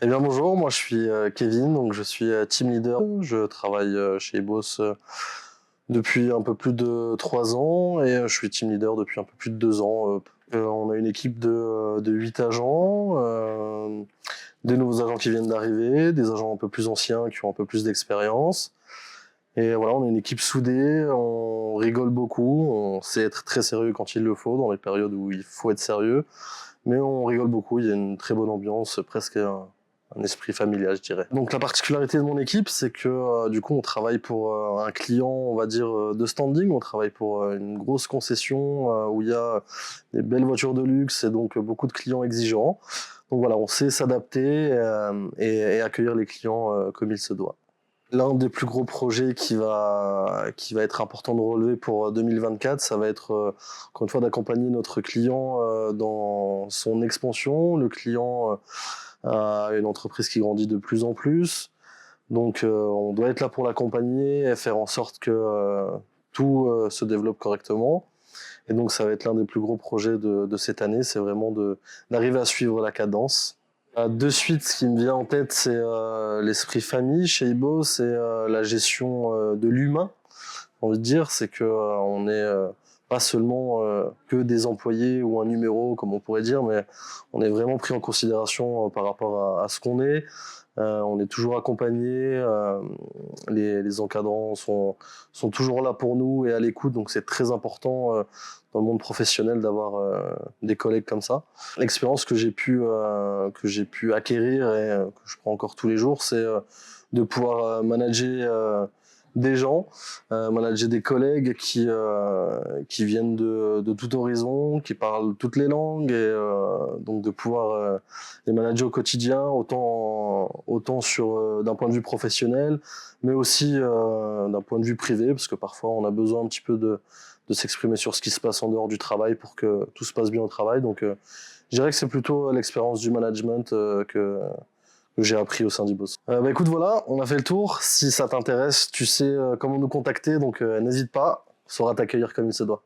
Eh bien bonjour, moi je suis Kevin, donc je suis team leader. Je travaille chez Boss depuis un peu plus de 3 ans et je suis team leader depuis un peu plus de 2 ans. On a une équipe de 8 agents, des nouveaux agents qui viennent d'arriver, des agents un peu plus anciens qui ont un peu plus d'expérience. Et voilà, on est une équipe soudée, on rigole beaucoup, on sait être très sérieux quand il le faut, dans les périodes où il faut être sérieux. Mais on rigole beaucoup, il y a une très bonne ambiance, presque un esprit familial, je dirais. Donc la particularité de mon équipe, c'est que du coup, on travaille pour un client, on va dire, de standing. On travaille pour une grosse concession où il y a des belles voitures de luxe et donc beaucoup de clients exigeants. Donc voilà, on sait s'adapter et accueillir les clients comme il se doit. L'un des plus gros projets qui va être important de relever pour 2024, ça va être encore une fois d'accompagner notre client dans son expansion. Le client a une entreprise qui grandit de plus en plus, donc on doit être là pour l'accompagner et faire en sorte que tout se développe correctement. Et donc ça va être l'un des plus gros projets de cette année, c'est vraiment d'arriver à suivre la cadence. De suite, ce qui me vient en tête, c'est l'esprit famille chez Ibo, c'est la gestion de l'humain. J'ai envie de dire, c'est que on n'est pas seulement que des employés ou un numéro, comme on pourrait dire, mais on est vraiment pris en considération par rapport à ce qu'on est. On est toujours accompagné, les encadrants sont toujours là pour nous et à l'écoute, donc c'est très important dans le monde professionnel d'avoir des collègues comme ça. L'expérience que j'ai pu acquérir et que je prends encore tous les jours, c'est de pouvoir manager des gens, manager des collègues qui viennent de tout horizon, qui parlent toutes les langues, et donc de pouvoir les manager au quotidien, autant sur d'un point de vue professionnel, mais aussi d'un point de vue privé, parce que parfois on a besoin un petit peu de s'exprimer sur ce qui se passe en dehors du travail pour que tout se passe bien au travail. Donc je dirais que c'est plutôt l'expérience du management que j'ai appris au sein d'Ibos. Bah écoute, voilà, on a fait le tour. Si ça t'intéresse, tu sais comment nous contacter, donc n'hésite pas, on saura t'accueillir comme il se doit.